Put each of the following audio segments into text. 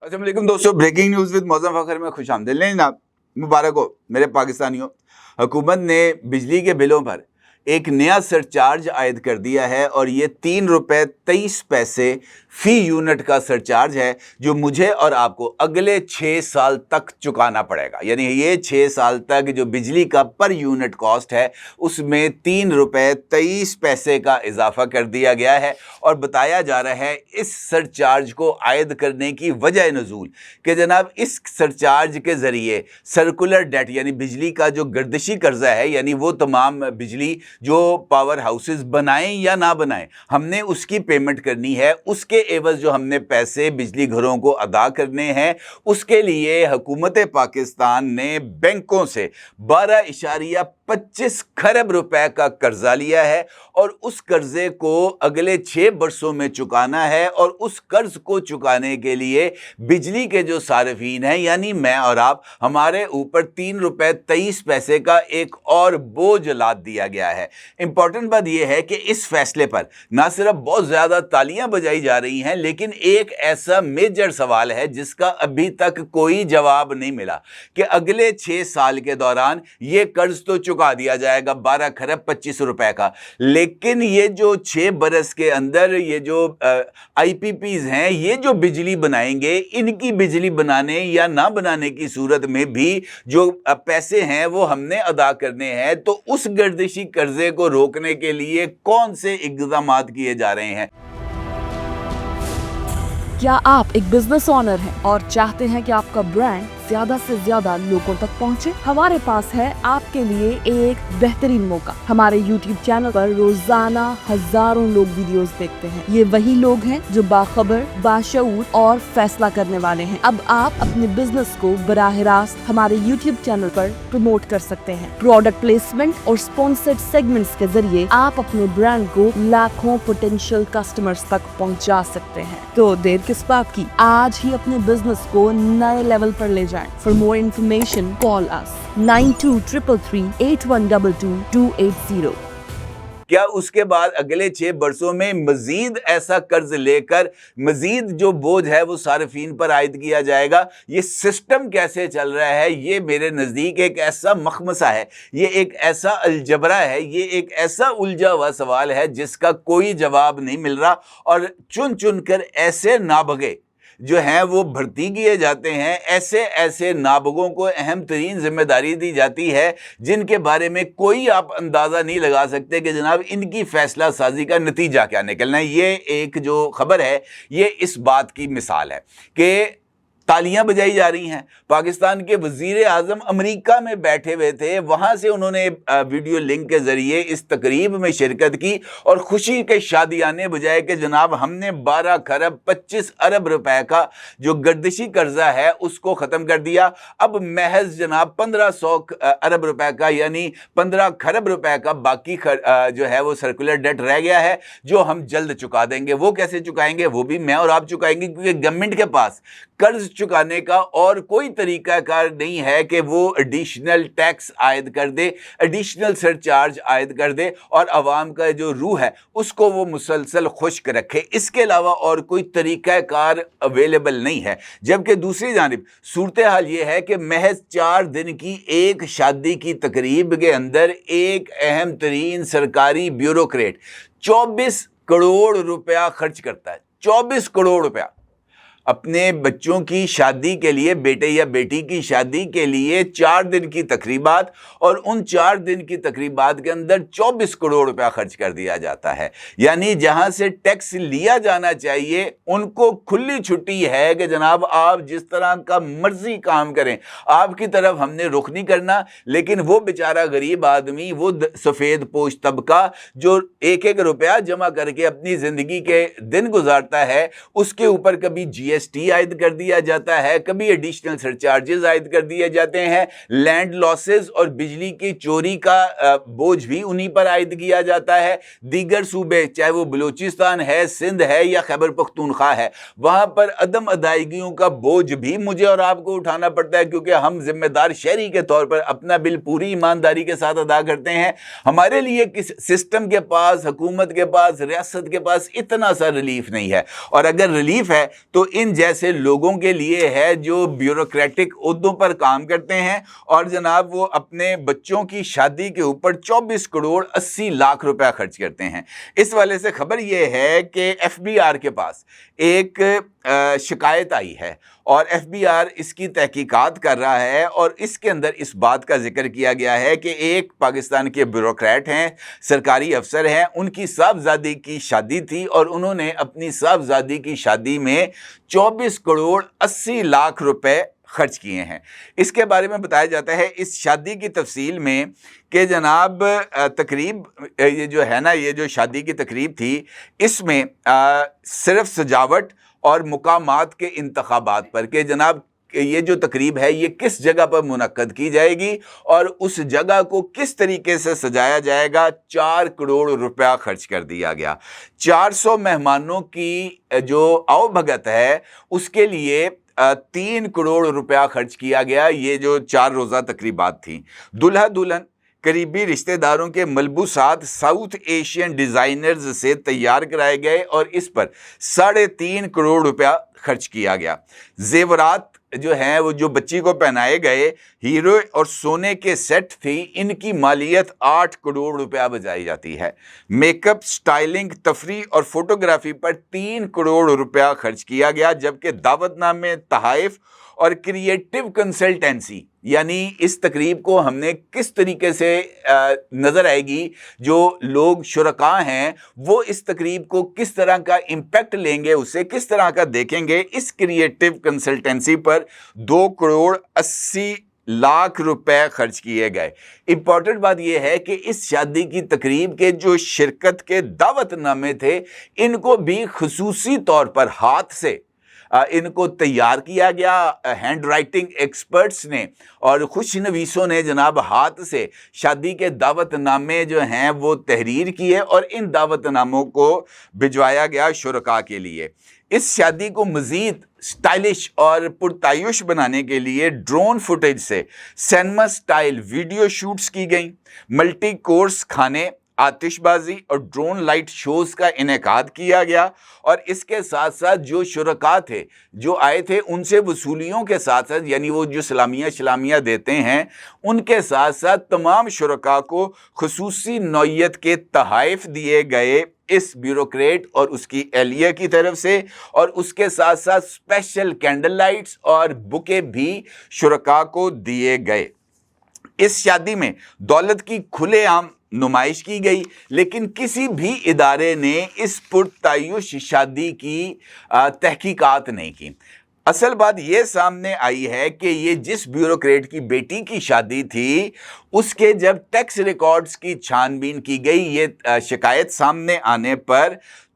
अस्सलाम वालेकुम दोस्तों, breaking news with Mauzam Fakhar में खुशामदीद। लें जनाब, मुबारक हो मेरे पाकिस्तानियों। हुकूमत ने बिजली के बिलों पर एक नया सरचार्ज आयद कर दिया है और ये ₹3.23 फ़ी यूनिट का सरचार्ज है जो मुझे और आपको अगले 6 साल तक चुकाना पड़ेगा। यानी ये 6 साल तक जो बिजली का पर यूनिट कॉस्ट है उसमें ₹3.23 का इजाफा कर दिया गया है। और बताया जा रहा है इस सरचार्ज को आयद करने की वजह नज़ूल कि जनाब इस सरचार्ज के ज़रिए सर्कुलर डेट यानी बिजली का जो गर्दिशी कर्जा है, यानी वो तमाम बिजली जो पावर हाउसेस बनाएं या ना बनाएं, हमने उसकी पेमेंट करनी है। उसके एवज जो हमने पैसे बिजली घरों को अदा करने हैं, उसके लिए हुकूमत पाकिस्तान ने बैंकों से 12.25 खरब रुपए का कर्जा लिया है और उस कर्जे को अगले 6 बरसों में चुकाना है। और उस कर्ज को चुकाने के लिए बिजली के जो सार्फिन हैं यानी मैं और आप, हमारे ऊपर ₹3.23 का एक और बोझ लाद दिया गया है। इंपॉर्टेंट बात यह है कि इस फैसले पर ना सिर्फ बहुत ज्यादा तालियां बजाई जा रही हैं, लेकिन एक ऐसा मेजर सवाल है जिसका अभी तक कोई जवाब नहीं मिला कि अगले 6 साल के दौरान ये कर्ज तो चुका दिया जाएगा 12 खरब 25 रुपए का, लेकिन ये जो 6 बरस के अंदर ये जो IPPs हैं, ये जो बिजली बनाएंगे, इनकी बिजली बनाने या ना बनाने की सूरत में भी जो पैसे हैं वो हमने अदा करने हैं। तो उस गर्दिशी कर्जे को रोकने के लिए कौन से इक़दामात किए जा रहे हैं? क्या आप एक बिजनेस ओनर हैं और चाहते हैं कि आपका ब्रांड ज्यादा से ज्यादा लोगों तक पहुंचे? हमारे पास है आपके लिए एक बेहतरीन मौका। हमारे YouTube चैनल पर रोजाना हजारों लोग वीडियोस देखते हैं। ये वही लोग हैं जो बाखबर, बाशऊर और फैसला करने वाले हैं। अब आप अपने बिजनेस को बराह रास्त हमारे YouTube चैनल पर प्रमोट कर सकते हैं। प्रोडक्ट प्लेसमेंट और स्पॉन्सर्ड सेगमेंट्स के जरिए आप अपने ब्रांड को लाखों पोटेंशियल कस्टमर्स तक पहुंचा सकते हैं। तो देर किस बात की, आज ही अपने बिजनेस को नए लेवल पर ले जाएं। For more information, call us 923338122280। क्या उसके बाद अगले 6 बरसों में मजीद ऐसा कर्ज लेकर मजीद जो बोझ है वो सार्फिन पर आयद किया जाएगा? ये सिस्टम कैसे चल रहा है, ये मेरे नज़दीक एक ऐसा मखमसा है, ये एक ऐसा अलजबरा है, ये एक ऐसा उलझा हुआ सवाल है जिसका कोई जवाब नहीं मिल रहा। और चुन चुन कर ऐसे नाबगे जो हैं वो भर्ती किए जाते हैं, ऐसे ऐसे नाबगों को अहम तरीन जिम्मेदारी दी जाती है जिनके बारे में कोई आप अंदाज़ा नहीं लगा सकते कि जनाब इनकी फैसला साजी का नतीजा क्या निकलना है। ये एक जो खबर है ये इस बात की मिसाल है कि तालियां बजाई जा रही हैं। पाकिस्तान के वजीर आज़म अमेरिका में बैठे हुए थे, वहाँ से उन्होंने वीडियो लिंक के ज़रिए इस तकरीब में शिरकत की और खुशी के शादियाने बजाय कि जनाब हमने 12 खरब 25 अरब रुपए का जो गर्दिशी कर्जा है उसको ख़त्म कर दिया। अब महज जनाब 1500 अरब रुपए का यानी 15 खरब रुपए का बाकी जो है वो सर्कुलर डेट रह गया है जो हम जल्द चुका देंगे। वो कैसे चुकाएंगे? वो भी मैं और आप चुकाएंगे, क्योंकि गवर्नमेंट के पास कर्ज चुकाने का और कोई तरीकाकार नहीं है कि वो एडिशनल टैक्स आयद कर दे, एडिशनल सरचार्ज आयद कर दे और आवाम का जो रूह है उसको वो मुसलसल खुश्क रखे। इसके अलावा और कोई तरीकाकार अवेलेबल नहीं है। जबकि दूसरी जानिब सूरत हाल ये है कि महज 4 दिन की एक शादी की तकरीब के अंदर एक अहम तरीन सरकारी ब्यूरोक्रेट 24 करोड़ रुपया खर्च करता है। 24 करोड़ रुपया अपने बच्चों की शादी के लिए, बेटे या बेटी की शादी के लिए 4 दिन की तकरीबात, और उन 4 दिन की तकरीबात के अंदर 24 करोड़ रुपया खर्च कर दिया जाता है। यानी जहां से टैक्स लिया जाना चाहिए उनको खुली छुट्टी है कि जनाब आप जिस तरह का मर्जी काम करें, आपकी तरफ हमने रुख नहीं करना। लेकिन वो बेचारा गरीब आदमी, वो सफ़ेद पोश तबका जो 1-1 रुपया जमा करके अपनी ज़िंदगी के दिन गुजारता है, उसके ऊपर कभी GST आयद कर दिया जाता है, कभी एडिशनल सरचार्जेस आयद कर दिए जाते हैं, लैंड लॉसेस और बिजली की चोरी का बोझ भी उन्हीं पर आयद किया जाता है। दीगर सूबे, चाहे वो बलूचिस्तान है, सिंध है या खैबर पख्तूनख्वा है, वहां पर अदम अदायगियों का बोझ भी मुझे और आपको उठाना पड़ता है, क्योंकि हम जिम्मेदार शहरी के तौर पर अपना बिल पूरी ईमानदारी के साथ अदा करते हैं। हमारे लिए किस सिस्टम के पास, हुकूमत के पास, रियासत के पास इतना सा रिलीफ नहीं है। और अगर रिलीफ है तो इन ان جیسے لوگوں کے لیے ہے جو بیوروکریٹک عہدوں پر کام کرتے ہیں اور جناب وہ اپنے بچوں کی شادی کے اوپر 24 کروڑ 80 لاکھ روپے خرچ کرتے ہیں۔ اس والے سے خبر یہ ہے کہ ایف بی آر کے پاس ایک شکایت آئی ہے اور ایف بی آر اس کی تحقیقات کر رہا ہے، اور اس کے اندر اس بات کا ذکر کیا گیا ہے کہ ایک پاکستان کے بیوروکریٹ ہیں، سرکاری افسر ہیں، ان کی صاحبزادی کی شادی تھی اور انہوں نے اپنی صاحبزادی کی شادی میں 24 کروڑ 80 لاکھ روپے خرچ کیے ہیں۔ اس کے بارے میں بتایا جاتا ہے اس شادی کی تفصیل میں کہ جناب تقریب یہ جو ہے نا، یہ جو شادی کی تقریب تھی، اس میں صرف سجاوٹ اور مقامات کے انتخابات پر کہ جناب یہ جو تقریب ہے یہ کس جگہ پر منعقد کی جائے گی اور اس جگہ کو کس طریقے سے سجایا جائے گا، 4 کروڑ روپیہ خرچ کر دیا گیا۔ 400 مہمانوں کی جو آؤ بھگت ہے اس کے لیے 3 کروڑ روپیہ خرچ کیا گیا۔ یہ جو 4 روزہ تقریبات تھیں، دلہا دلہن قریبی رشتہ داروں کے ملبوسات ساؤتھ ایشین ڈیزائنرز سے تیار کرائے گئے اور اس پر 3.5 کروڑ روپیہ خرچ کیا گیا۔ زیورات جو ہیں وہ جو بچی کو پہنائے گئے ہیرو اور سونے کے سیٹ تھی، ان کی مالیت 8 کروڑ روپیہ بجائی جاتی ہے۔ میک اپ، سٹائلنگ، تفریح اور فوٹوگرافی پر 3 کروڑ روپیہ خرچ کیا گیا، جبکہ دعوت نامے، تحائف اور کریٹیو کنسلٹنسی، یعنی اس تقریب کو ہم نے کس طریقے سے نظر آئے گی، جو لوگ شرکاء ہیں وہ اس تقریب کو کس طرح کا امپیکٹ لیں گے، اسے کس طرح کا دیکھیں گے، اس کریٹیو کنسلٹنسی پر 2 کروڑ 80 لاکھ روپے خرچ کیے گئے۔ امپورٹنٹ بات یہ ہے کہ اس شادی کی تقریب کے جو شرکت کے دعوت نامے تھے، ان کو بھی خصوصی طور پر ہاتھ سے ان کو تیار کیا گیا، ہینڈ رائٹنگ ایکسپرٹس نے اور خوش نویسوں نے جناب ہاتھ سے شادی کے دعوت نامے جو ہیں وہ تحریر کیے اور ان دعوت ناموں کو بھجوایا گیا شرکاء کے لیے۔ اس شادی کو مزید سٹائلش اور پرتعیش بنانے کے لیے ڈرون فوٹیج سے سینما سٹائل ویڈیو شوٹس کی گئیں، ملٹی کورس کھانے، آتش بازی اور ڈرون لائٹ شوز کا انعقاد کیا گیا، اور اس کے ساتھ ساتھ جو شرکاء تھے جو آئے تھے ان سے وصولیوں کے ساتھ ساتھ، یعنی وہ جو سلامیاں دیتے ہیں، ان کے ساتھ ساتھ تمام شرکاء کو خصوصی نوعیت کے تحائف دیے گئے اس بیوروکریٹ اور اس کی اہلیہ کی طرف سے، اور اس کے ساتھ ساتھ اسپیشل کینڈل لائٹس اور بکے بھی شرکاء کو دیے گئے۔ اس شادی میں دولت کی کھلے عام نمائش کی گئی، لیکن کسی بھی ادارے نے اس پرتعیش شادی کی تحقیقات نہیں کی۔ اصل بات یہ سامنے آئی ہے کہ یہ جس بیوروکریٹ کی بیٹی کی شادی تھی، اس کے جب ٹیکس ریکارڈز کی چھان بین کی گئی یہ شکایت سامنے آنے پر،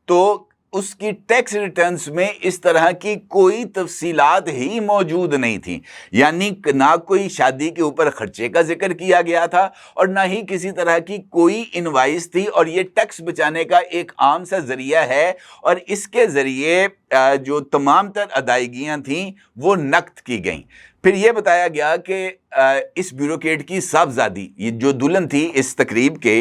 تو اس کی ٹیکس ریٹرنز میں اس طرح کی کوئی تفصیلات ہی موجود نہیں تھیں، یعنی نہ کوئی شادی کے اوپر خرچے کا ذکر کیا گیا تھا اور نہ ہی کسی طرح کی کوئی انوائس تھی، اور یہ ٹیکس بچانے کا ایک عام سا ذریعہ ہے، اور اس کے ذریعے جو تمام تر ادائیگیاں تھیں وہ نقد کی گئیں۔ پھر یہ بتایا گیا کہ اس بیوروکریٹ کی صاحبزادی، یہ جو دلہن تھی اس تقریب کے،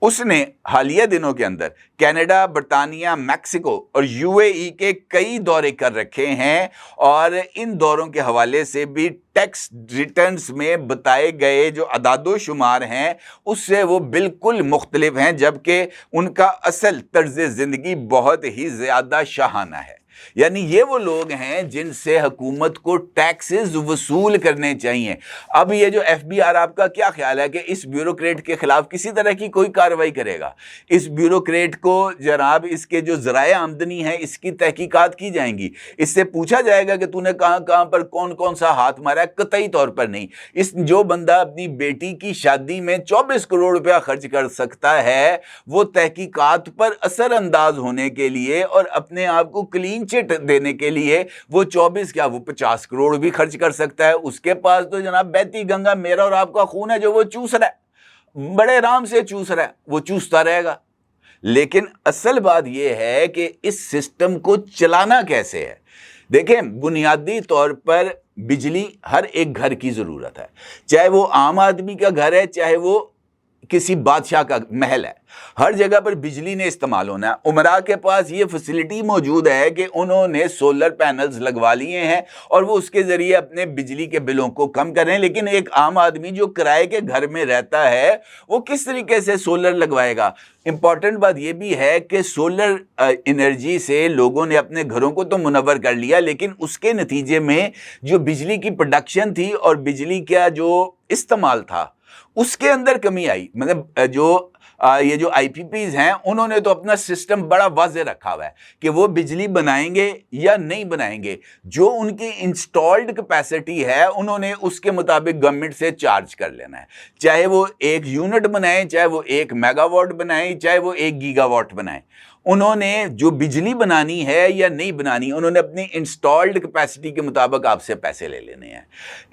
اس نے حالیہ دنوں کے اندر کینیڈا، برطانیہ، میکسیکو اور یو اے ای کے کئی دورے کر رکھے ہیں، اور ان دوروں کے حوالے سے بھی ٹیکس ریٹرنز میں بتائے گئے جو اعداد و شمار ہیں اس سے وہ بالکل مختلف ہیں، جبکہ ان کا اصل طرز زندگی بہت ہی زیادہ شاہانہ ہے۔ یعنی یہ وہ لوگ ہیں جن سے حکومت کو ٹیکسز وصول کرنے چاہیے۔ اب یہ جو ایف بی آر، آپ کا کیا خیال ہے کہ اس بیوروکریٹ کے خلاف کسی طرح کی کوئی کارروائی کرے گا؟ اس بیوروکریٹ کو جناب اس کے جو ذرائع آمدنی ہے اس کی تحقیقات کی جائیں گی، اس سے پوچھا جائے گا کہ تو نے کہاں کہاں پر کون کون سا ہاتھ مارا ہے؟ قطعی طور پر نہیں۔ اس جو بندہ اپنی بیٹی کی شادی میں 24 کروڑ روپیہ خرچ کر سکتا ہے، وہ تحقیقات پر اثر انداز ہونے کے لیے اور اپنے آپ کو کلین چٹ دینے کے لیے وہ 24 کیا وہ 50 کروڑ بھی خرچ کر سکتا ہے۔ اس کے پاس تو جناب بہتی گنگا میرا اور آپ کا خون ہے جو وہ چوس رہا ہے، بڑے آرام سے چوس رہا ہے، وہ چوستا رہے گا۔ لیکن اصل بات یہ ہے کہ اس سسٹم کو چلانا کیسے ہے۔ دیکھیں، بنیادی طور پر بجلی ہر ایک گھر کی ضرورت ہے، چاہے وہ عام آدمی کا گھر ہے، چاہے وہ किसी बादशाह का महल है, हर जगह पर बिजली ने इस्तेमाल होना है। उमरा के पास ये फैसिलिटी मौजूद है कि उन्होंने सोलर पैनल्स लगवा लिए हैं और वो उसके जरिए अपने बिजली के बिलों को कम कर रहे हैं। लेकिन एक आम आदमी जो किराए के घर में रहता है वो किस तरीके से सोलर लगवाएगा? इंपॉर्टेंट बात यह भी है कि सोलर एनर्जी से लोगों ने अपने घरों को तो मुनव्वर कर लिया, लेकिन उसके नतीजे में जो बिजली की प्रोडक्शन थी और बिजली का जो इस्तेमाल था उसके अंदर कमी आई। मतलब जो ये जो आईपीपीज हैं उन्होंने तो अपना सिस्टम बड़ा वाज़े रखा हुआ है कि वो बिजली बनाएंगे या नहीं बनाएंगे। जो उनकी इंस्टॉल्ड कैपेसिटी है उन्होंने उसके मुताबिक गवर्नमेंट से चार्ज कर लेना है, चाहे वो 1 यूनिट बनाएं, चाहे वो 1 मेगावाट बनाएं, चाहे वो 1 गीगावाट बनाएं। उन्होंने जो बिजली बनानी है या नहीं बनानी, उन्होंने अपनी इंस्टॉल्ड कैपेसिटी के मुताबिक आपसे पैसे ले लेने हैं।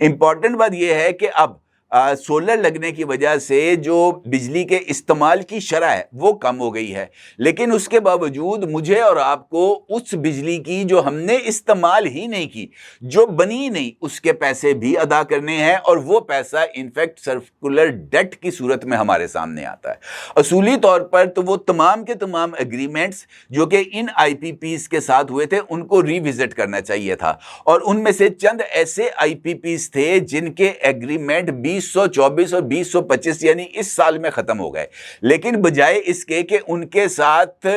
इंपॉर्टेंट बात यह है कि अब सोलर लगने की वजह से जो बिजली के इस्तेमाल की शरह है वो कम हो गई है, लेकिन उसके बावजूद मुझे और आपको उस बिजली की जो हमने इस्तेमाल ही नहीं की, जो बनी नहीं, उसके पैसे भी अदा करने हैं और वो पैसा इनफैक्ट सर्कुलर डेट की सूरत में हमारे सामने आता है। असूली तौर पर तो वो तमाम के तमाम एग्रीमेंट्स जो कि इन आईपीपीज के साथ हुए थे उनको रिविजिट करना चाहिए था, और उनमें से चंद ऐसे आईपीपीज थे जिनके एग्रीमेंट 2024 और 2025 यानी इस साल में खत्म हो गए, लेकिन बजाय इसके कि उनके साथ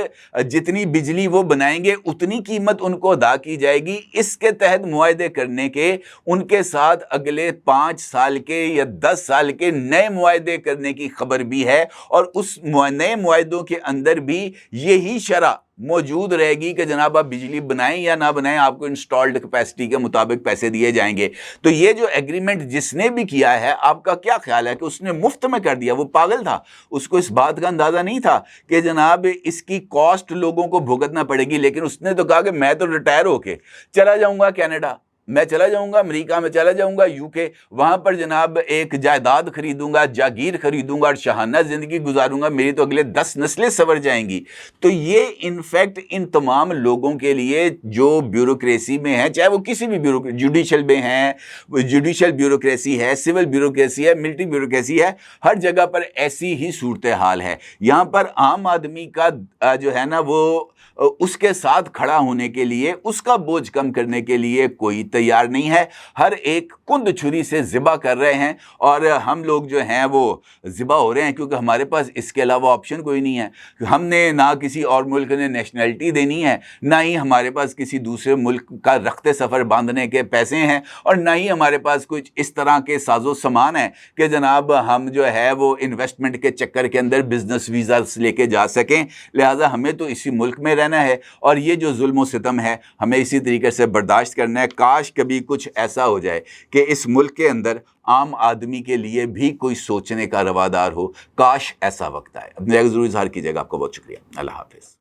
जितनी बिजली वो बनाएंगे उतनी कीमत उनको अदा की जाएगी, इसके तहत मुआहदे करने के उनके साथ अगले 5 साल के या 10 साल के नए मुआहदे करने की खबर भी है, और उस नए मुआहदों के अंदर भी यही शरह मौजूद रहेगी कि जनाब आप बिजली बनाएं या ना बनाएं, आपको इंस्टॉल्ड कैपेसिटी के मुताबिक पैसे दिए जाएंगे। तो ये जो एग्रीमेंट जिसने भी किया है, आपका क्या ख्याल है कि उसने मुफ्त में कर दिया? वो पागल था, उसको इस बात का अंदाजा नहीं था कि जनाब इसकी कॉस्ट लोगों को भुगतना पड़ेगी, लेकिन उसने तो कहा कि मैं तो रिटायर होके चला जाऊंगा कनाडा, मैं चला जाऊंगा अमेरिका में, चला जाऊंगा यूके, वहां पर जनाब एक जायदाद खरीदूंगा, जागीर खरीदूंगा और शाहाना जिंदगी गुजारूंगा, मेरी तो अगले 10 नस्लें सवर जाएंगी। तो ये इनफैक्ट इन तमाम लोगों के लिए जो ब्यूरोक्रेसी में है, चाहे वो किसी भी जुडिशल में है, जुडिशल ब्यूरोक्रेसी है, सिविल ब्यूरोक्रेसी है, मिलिट्री ब्यूरोक्रेसी है, हर जगह पर ऐसी ही सूरत हाल है। यहाँ पर आम आदमी का जो है ना वो उसके साथ खड़ा होने के लिए, उसका बोझ कम करने के लिए कोई तैयार नहीं है। हर एक कुंद छुरी से ज़िबा कर रहे हैं और हम लोग जो हैं वो ज़िबा हो रहे हैं, क्योंकि हमारे पास इसके अलावा ऑप्शन कोई नहीं है। हमने ना किसी और मुल्क ने नेशनलिटी देनी है, ना ही हमारे पास किसी दूसरे मुल्क का रखते सफ़र बांधने के पैसे हैं, और ना ही हमारे पास कुछ इस तरह के साजो सामान है कि जनाब हम जो है वो इन्वेस्टमेंट के चक्कर के अंदर बिजनेस वीज़ा लेके जा सकें। लिहाजा हमें तो इसी मुल्क में रहना है और ये जो जुल्म और सितम है हमें इसी तरीके से बर्दाश्त करना है। काश कभी कुछ ऐसा हो जाए कि इस मुल्क के अंदर आम आदमी के लिए भी कोई सोचने का रवादार हो। काश ऐसा वक्त आए। अपने ज़रूर इज़हार कीजिएगा। आपको बहुत शुक्रिया। अल्लाह हाफिज़।